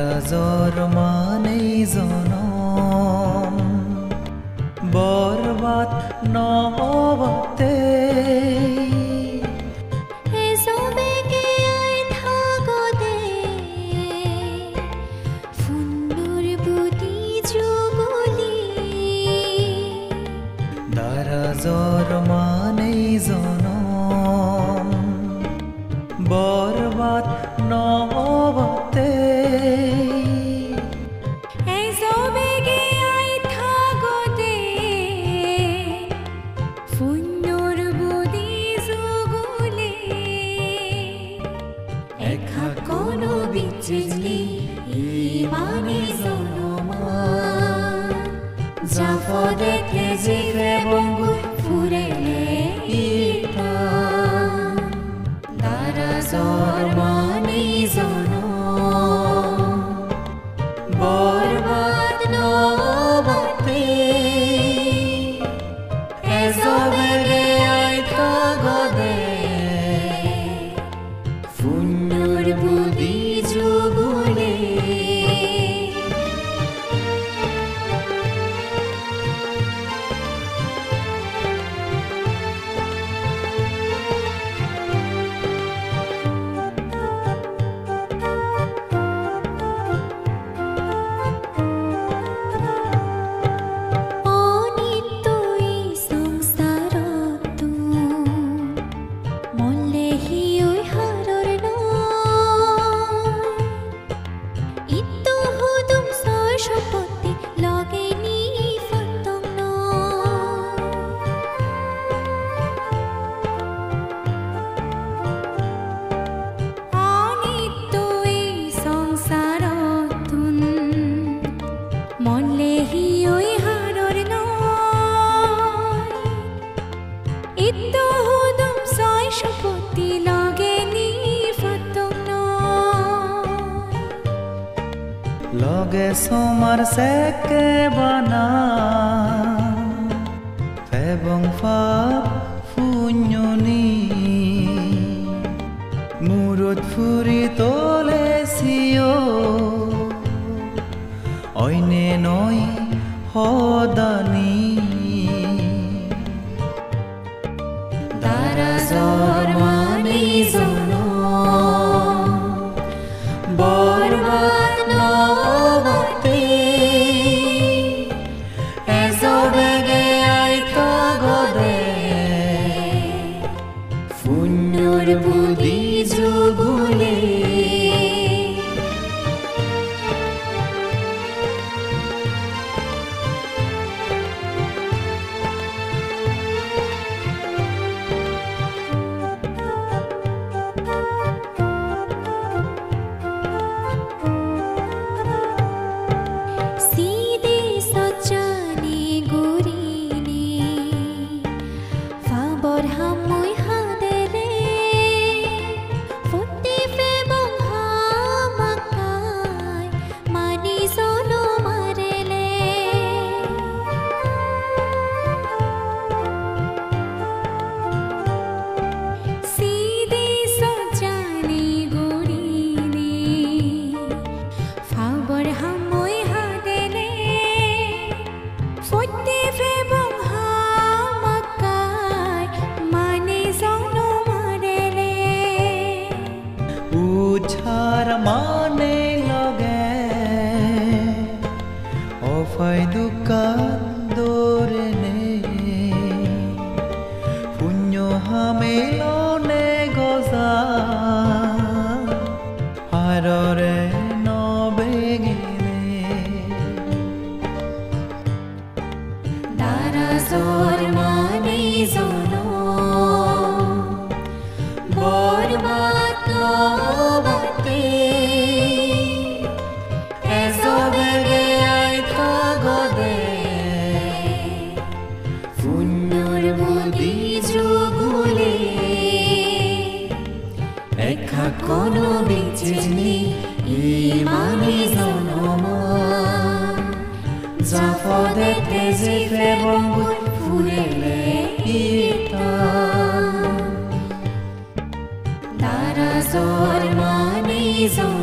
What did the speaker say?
দাৰাজৰ মানেই জনম বৰবাদ নহবতে দাৰাজৰ মানেই জনম বৰবাদ নহবতে Zafodete zifre bongu furele ita darazor mani zono borbad novate ezobege aita gode funnur budi jugule লগে সোমার সেকে বানা এবং ফাপ ফুঞ্জনি মুরত ফুরি তোলে সিও অইনে নই হদানি দারাজর মানি জনো বরবাদ নহবতে ezobege aita gode funnur budi jugule উছার মানে লগে অফাই দুকান দরে নে পুণ্য হামেলনে গজা হাররে নবেগিনে দারাজর মানি জনো বরবাদ নহবতে ezobege aita gode funnur budi jugule ekha kono bichini imani zonom zafodete zifre bongu furele ita darazor mani zon